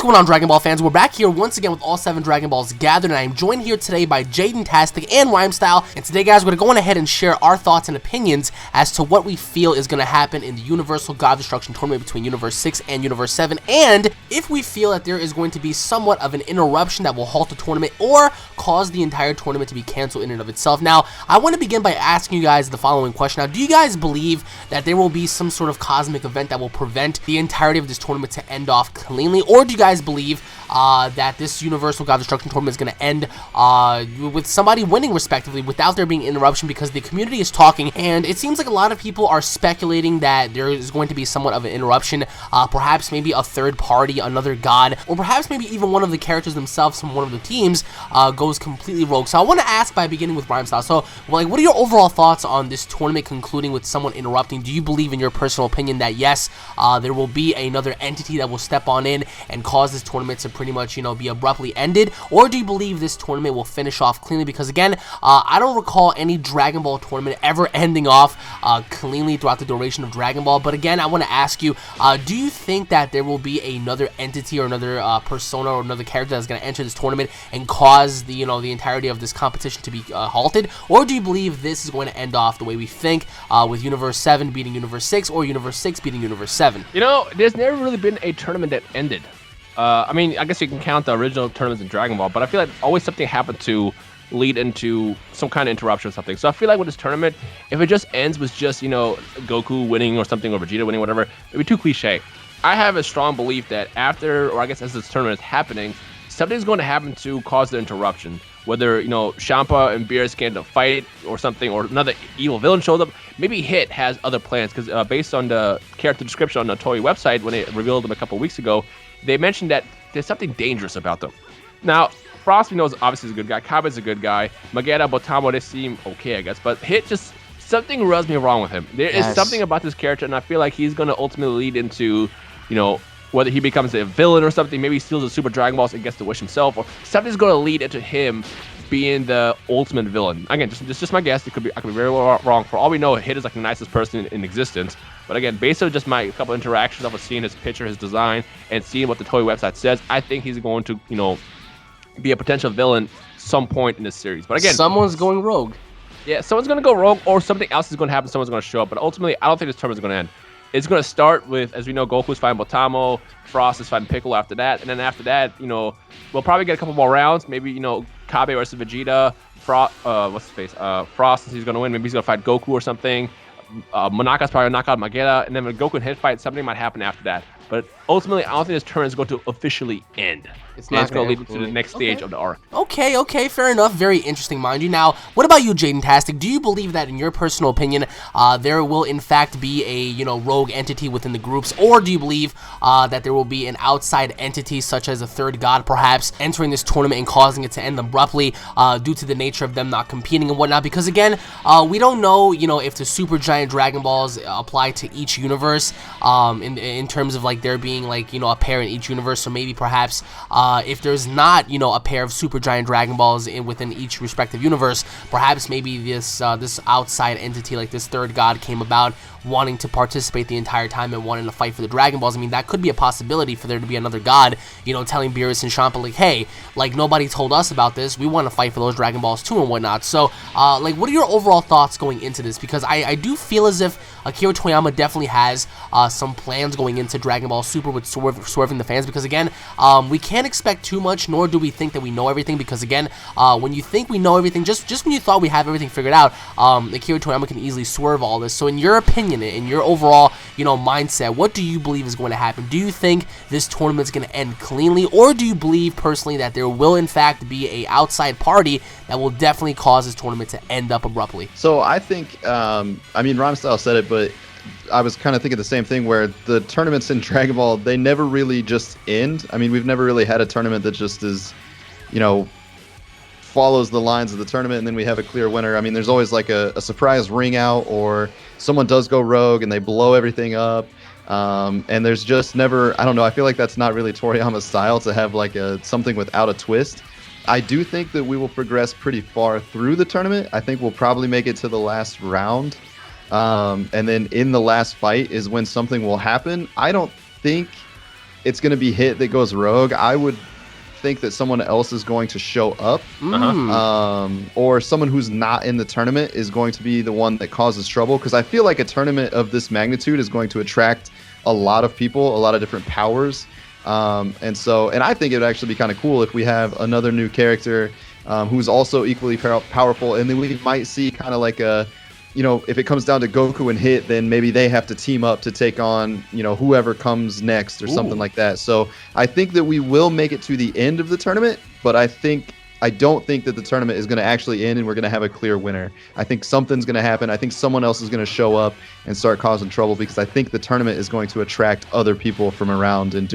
What's going on, Dragon Ball fans? We're back here once again with all 7 Dragon Balls gathered, and I'm joined here today by Jadentastic and Rhymestyle. And today, guys, we're going to go on ahead and share our thoughts and opinions as to what we feel is going to happen in the Universal God Destruction Tournament between Universe 6 and Universe 7, and if we feel that there is going to be somewhat of an interruption that will halt the tournament or cause the entire tournament to be canceled in and of itself. Now, I want to begin by asking you guys the following question. Now, do you guys believe that there will be some sort of cosmic event that will prevent the entirety of this tournament to end off cleanly, or do you guys believe that this Universal God Destruction Tournament is going to end with somebody winning respectively without there being interruption? Because the community is talking, and it seems like a lot of people are speculating that there is going to be somewhat of an interruption, perhaps maybe a third party, another god, or perhaps maybe even one of the characters themselves from one of the teams goes completely rogue. So I want to ask by beginning with Rhymestyle. So, like, what are your overall thoughts on this tournament concluding with someone interrupting? Do you believe, in your personal opinion, that yes, there will be another entity that will step on in and cause this tournament to pretty much, you know, be abruptly ended? Or do you believe this tournament will finish off cleanly? Because again, I don't recall any Dragon Ball tournament ever ending off cleanly throughout the duration of Dragon Ball. But again, I want to ask you, do you think that there will be another entity or another persona or another character that's going to enter this tournament and cause the, you know, the entirety of this competition to be halted? Or do you believe this is going to end off the way we think, with Universe 7 beating Universe 6 or Universe 6 beating Universe 7? You know, there's never really been a tournament that ended. I mean, I guess you can count the original tournaments in Dragon Ball, but I feel like always something happened to lead into some kind of interruption or something. So I feel like with this tournament, if it just ends with just, you know, Goku winning or something, or Vegeta winning, whatever, it'd be too cliche. I have a strong belief that after, or I guess as this tournament is happening, something's going to happen to cause the interruption. Whether, you know, Champa and Beerus get into a fight or something, or another evil villain shows up. Maybe Hit has other plans, because based on the character description on the Toei website, when they revealed them a couple weeks ago, they mentioned that there's something dangerous about them. Now, Frost, we know, is obviously a good guy. Kaba's a good guy. Magetta, Botamo, they seem okay, I guess. But Hit, just something rubs me wrong with him. There is something about this character, and I feel like he's going to ultimately lead into, you know, whether he becomes a villain or something, maybe he steals the Super Dragon Balls and gets to wish himself, or something's going to lead into him being the ultimate villain. Again, just my guess. I could be very wrong. For all we know, Hit is like the nicest person in existence. But again, based on just my couple interactions of seeing his picture, his design, and seeing what the Toei website says, I think he's going to, you know, be a potential villain some point in this series. But again, someone's going rogue. Yeah, someone's going to go rogue, or something else is going to happen. Someone's going to show up. But ultimately, I don't think this tournament is going to end. It's going to start with, as we know, Goku's fighting Botamo, Frost is fighting Piccolo after that, and then after that, you know, we'll probably get a couple more rounds. Maybe, you know, Kabe versus Vegeta, Frost, since he's going to win, maybe he's going to fight Goku or something. Monaka's probably going to knock out Magetta, and then when Goku and Hit fight, something might happen after that. But ultimately, I don't think this tournament is going to officially end. It's going to lead to the next stage of the arc. Okay, fair enough. Very interesting, mind you. Now, what about you, Jadentastic? Do you believe that, in your personal opinion, there will in fact be a, you know, rogue entity within the groups, or do you believe that there will be an outside entity, such as a third god, perhaps, entering this tournament and causing it to end abruptly due to the nature of them not competing and whatnot? Because again, we don't know, you know, if the Super Giant Dragon Balls apply to each universe, in terms of like there being like, you know, a pair in each universe. So maybe perhaps if there's not, you know, a pair of Super Giant Dragon Balls within each respective universe, perhaps maybe this this outside entity, like this third god, came about wanting to participate the entire time and wanting to fight for the Dragon Balls. I mean, that could be a possibility for there to be another god, you know, telling Beerus and Champa, like, hey, like, nobody told us about this. We want to fight for those Dragon Balls too and whatnot. So, like, what are your overall thoughts going into this? Because I do feel as if Akira Toriyama definitely has some plans going into Dragon Ball Super with swerving the fans, because again, we can't expect too much, nor do we think that we know everything, because again, when you think we know everything, just when you thought we have everything figured out, Akira Toriyama can easily swerve all this. So in your opinion, in your overall, you know, mindset, what do you believe is going to happen? Do you think this tournament is going to end cleanly, or do you believe personally that there will in fact be a outside party that will definitely cause this tournament to end up abruptly? So I think, I mean, Rhymestyle said it, but I was kind of thinking the same thing, where the tournaments in Dragon Ball, they never really just end. I mean, we've never really had a tournament that just is, you know, follows the lines of the tournament and then we have a clear winner. I mean, there's always like a surprise ring out, or someone does go rogue and they blow everything up. And there's just never, I don't know, I feel like that's not really Toriyama's style, to have like something without a twist. I do think that we will progress pretty far through the tournament. I think we'll probably make it to the last round. And then in the last fight is when something will happen. I don't think it's going to be Hit that goes rogue, I would think that someone else is going to show up, or someone who's not in the tournament is going to be the one that causes trouble, because I feel like a tournament of this magnitude is going to attract a lot of people, a lot of different powers, and I think it would actually be kind of cool if we have another new character who's also equally powerful, and then we might see kind of like a, if it comes down to Goku and Hit, then maybe they have to team up to take on, whoever comes next or something like that. So I think that we will make it to the end of the tournament, but I don't think that the tournament is going to actually end and we're going to have a clear winner. I think something's going to happen. I think someone else is going to show up and start causing trouble, because I think the tournament is going to attract other people from around in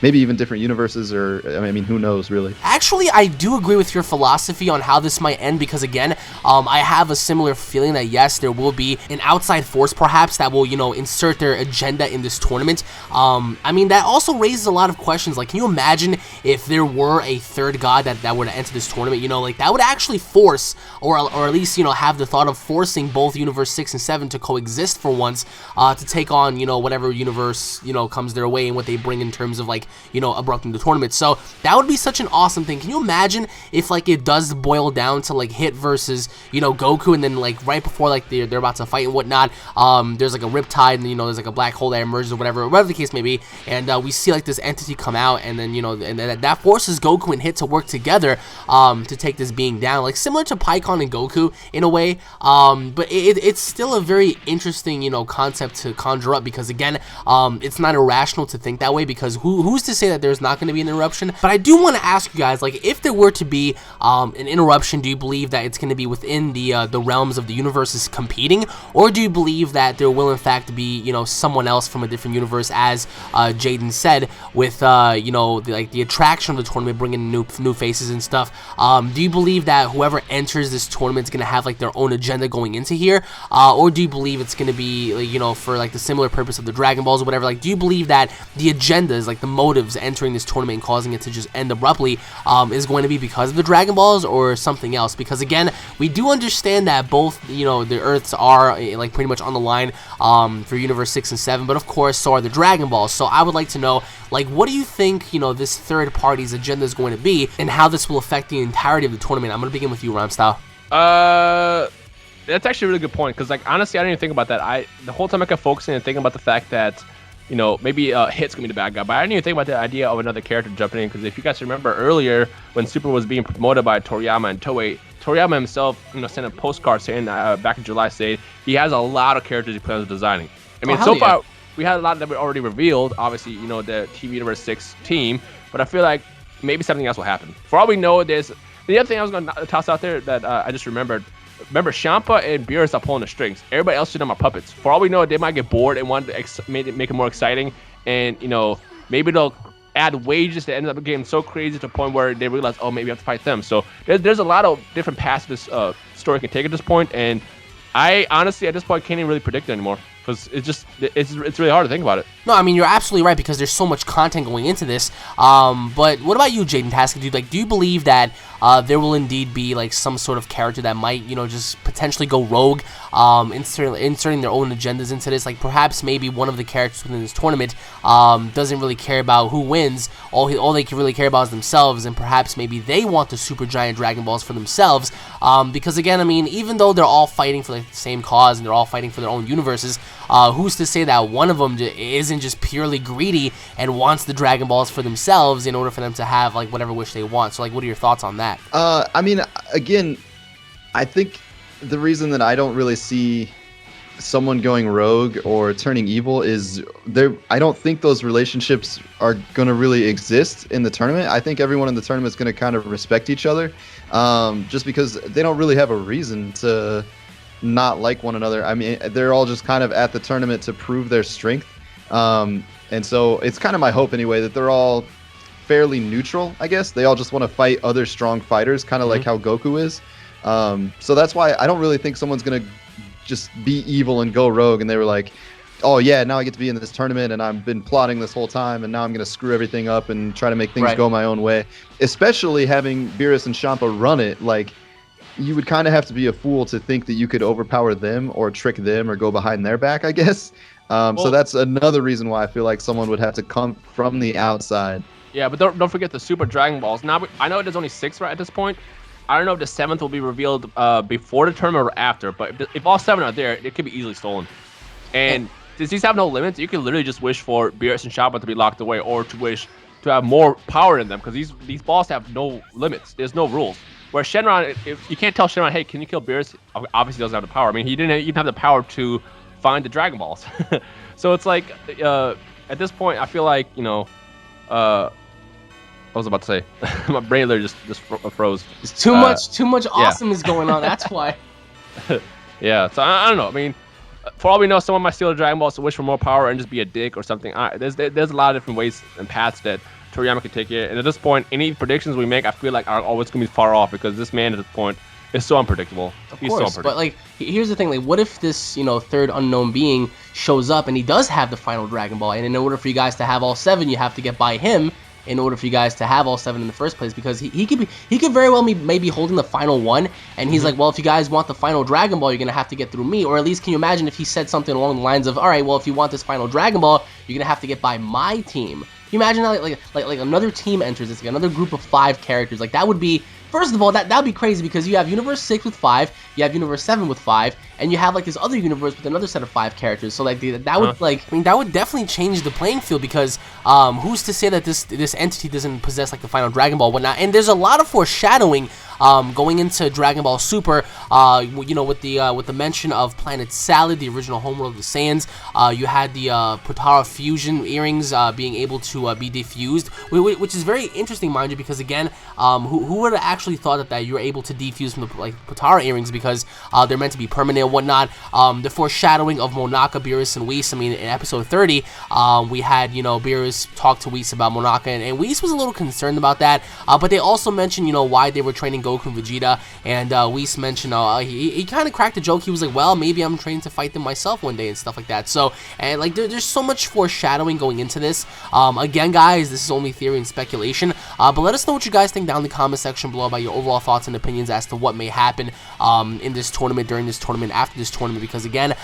maybe even different universes, or I mean, who knows, really. Actually, I do agree with your philosophy on how this might end, because again, I have a similar feeling that yes, there will be an outside force perhaps that will, insert their agenda in this tournament. I mean, that also raises a lot of questions. Like, can you imagine if there were a third god that were to enter this tournament? Like that would actually force, or at least, have the thought of forcing both Universe 6 and 7 to coexist for once, to take on, whatever universe, comes their way and what they bring in terms of like, abrupting the tournament. So that would be such an awesome thing. Can you imagine if like it does boil down to like Hit versus, Goku, and then like right before like they're about to fight and whatnot, there's like a riptide, and there's like a black hole that emerges or whatever the case may be, and we see like this entity come out, and then and that forces Goku and Hit to work together to take this being down, like similar to Pikkon and Goku in a way, but it's still a very interesting concept to conjure up, because again, it's not irrational to think that way, because who's to say that there's not going to be an interruption? But I do want to ask you guys, like, if there were to be an interruption, do you believe that it's going to be within the realms of the universes competing, or do you believe that there will in fact be someone else from a different universe, as Jaden said, with the attraction of the tournament, bringing new faces and stuff? Do you believe that whoever enters this tournament is going to have like their own agenda going into here, or do you believe it's going to be like, for like the similar purpose of the Dragon Balls or whatever? Like, do you believe that the agendas, like the motives entering this tournament and causing it to just end abruptly, is going to be because of the Dragon Balls or something else? Because again, we do understand that both the Earths are like pretty much on the line for Universe 6 and 7, but of course so are the Dragon Balls. So I would like to know, like, what do you think this third party's agenda is going to be, and how this will affect the entirety of the tournament? I'm going to begin with you, Rhymestyle. That's actually a really good point, because like honestly, I didn't even think about that. The whole time I kept focusing and thinking about the fact that maybe Hit's gonna be the bad guy, but I didn't even think about the idea of another character jumping in, because if you guys remember earlier when Super was being promoted by Toriyama and Toei, Toriyama himself sent a postcard saying back in July saying he has a lot of characters he plans on designing. I mean, so far we had a lot that were already revealed, obviously, the TV Universe 6 team, but I feel like maybe something else will happen. For all we know, there's the other thing I was going to toss out there that I just remembered. Remember, Champa and Beerus are pulling the strings. Everybody else to them are puppets. For all we know, they might get bored and want to make it more exciting. And, maybe they'll add wages that end up getting so crazy to the point where they realize, oh, maybe I have to fight them. So there's a lot of different paths this story can take at this point. And I honestly, at this point, can't even really predict it anymore, because it's really hard to think about it. No, I mean, you're absolutely right, because there's so much content going into this. But what about you, Jaden Tasker? Do you believe that there will indeed be like some sort of character that might, just potentially go rogue, inserting their own agendas into this? Like perhaps maybe one of the characters within this tournament doesn't really care about who wins. All they can really care about is themselves, and perhaps maybe they want the super giant Dragon Balls for themselves. Because again, I mean, even though they're all fighting for like the same cause and they're all fighting for their own universes, who's to say that one of them isn't just purely greedy and wants the Dragon Balls for themselves in order for them to have like whatever wish they want? So like, what are your thoughts on that? I mean, again, I think the reason that I don't really see someone going rogue or turning evil is I don't think those relationships are going to really exist in the tournament. I think everyone in the tournament is going to kind of respect each other, just because they don't really have a reason to not like one another. I mean, they're all just kind of at the tournament to prove their strength. And so it's kind of my hope anyway that they're all fairly neutral, I guess. They all just want to fight other strong fighters, kind of like how Goku is. So that's why I don't really think someone's going to just be evil and go rogue, and they were like, oh yeah, now I get to be in this tournament and I've been plotting this whole time and now I'm going to screw everything up and try to make things go my own way. Especially having Beerus and Champa run it, like, you would kind of have to be a fool to think that you could overpower them or trick them or go behind their back, I guess. So that's another reason why I feel like someone would have to come from the outside. Yeah, but don't forget the Super Dragon Balls. Now I know there's only 6 right at this point. I don't know if the 7th will be revealed before the tournament or after, but if all 7 are there, it could be easily stolen. And since these have no limits, you can literally just wish for Beerus and Shaba to be locked away, or to wish to have more power in them, because these balls have no limits. There's no rules. Where Shenron, if you can't tell Shenron, hey, can you kill Beerus? Obviously, he doesn't have the power. I mean, he didn't even have the power to find the Dragon Balls. So it's like, at this point, I feel like, I was about to say, my brain literally just froze. It's too much awesomeness going on. That's why. Yeah, so I don't know. I mean, for all we know, someone might steal a Dragon Ball to wish for more power and just be a dick or something. There's a lot of different ways and paths that Toriyama could take it. And at this point, any predictions we make, I feel like are always going to be far off, because this man at this point is so unpredictable. Of course, but like, here's the thing. Like, what if this, third unknown being shows up and he does have the final Dragon Ball, and in order for you guys to have all 7, you have to get by him in order for you guys to have all 7 in the first place, because he could very well be maybe holding the final one, and he's like, well, if you guys want the final Dragon Ball, you're gonna have to get through me. Or at least, can you imagine if he said something along the lines of, all right, well, if you want this final Dragon Ball, you're gonna have to get by my team. Can you imagine how, like another team enters, it's like another group of 5 characters. Like, that would be, first of all, that would be crazy, because you have Universe 6 with 5, you have Universe 7 with 5, and you have like this other universe with another set of 5 characters. So like that would that would definitely change the playing field, because who's to say that this entity doesn't possess like the final Dragon Ball, whatnot? And there's a lot of foreshadowing going into Dragon Ball Super. With the mention of Planet Salad, the original homeworld of the Saiyans. You had the Potara fusion earrings being able to be defused, which is very interesting, mind you, because again, who would have actually thought that you were able to defuse from the Potara earrings, because they're meant to be permanent and whatnot. The foreshadowing of Monaka, Beerus, and Whis. I mean, in episode 30, we had Beerus talk to Whis about Monaka, and Whis was a little concerned about that. But they also mentioned why they were training Goku and Vegeta, and Whis mentioned he kind of cracked a joke. He was like, well, maybe I'm training to fight them myself one day and stuff like that. So, and like there's so much foreshadowing going into this. Again, guys, this is only theory and speculation, but let us know what you guys think down in the comment section below about your overall thoughts and opinions as to what may happen in this tournament, during this tournament, after this tournament, because again,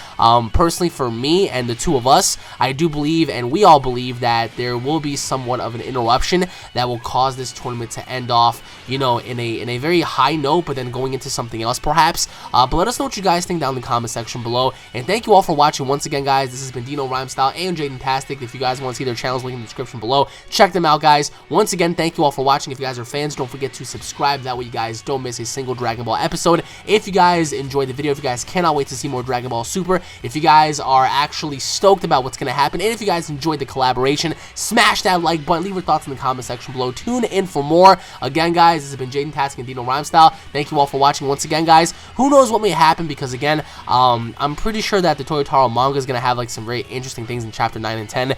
personally for me and the two of us, I do believe, and we all believe, that there will be somewhat of an interruption that will cause this tournament to end off, in a very high note, but then going into something else perhaps. But let us know what you guys think down in the comment section below, and thank you all for watching once again, guys. This has been Dino Rhymestyle and Jadentastic. If you guys want to see their channels, link in the description below, check them out, guys. Once again, thank you all for watching. If you guys are fans, don't forget to subscribe, that way you guys don't miss a single Dragon Ball episode. If you guys enjoyed the video, if you guys cannot wait to see more Dragon Ball Super, if you guys are actually stoked about what's going to happen, and if you guys enjoyed the collaboration, smash that like button, leave your thoughts in the comment section below. Tune in for more. Again, guys, this has been Jadentastic and Dino Rhymestyle. Thank you all for watching once again, guys. Who knows what may happen, because again, I'm pretty sure that the Toyotaro manga is going to have like some very interesting things in chapter 9 and 10.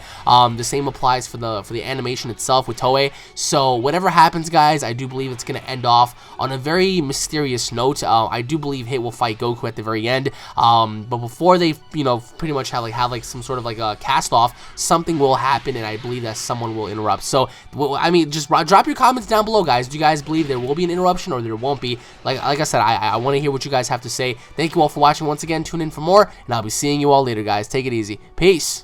The same applies for the animation itself with Toei. So whatever happens, guys, I do believe it's going to end off on a very mysterious note. I do believe Hit will fight Goku at the very end, but before they pretty much have like some sort of like a cast off, something will happen, and I believe that someone will interrupt. So I mean, just drop your comments down below, guys. Do you guys believe there will be an interruption or there won't be? Like I said, I want to hear what you guys have to say. Thank you all for watching once again. Tune in for more, and I'll be seeing you all later, guys. Take it easy. Peace.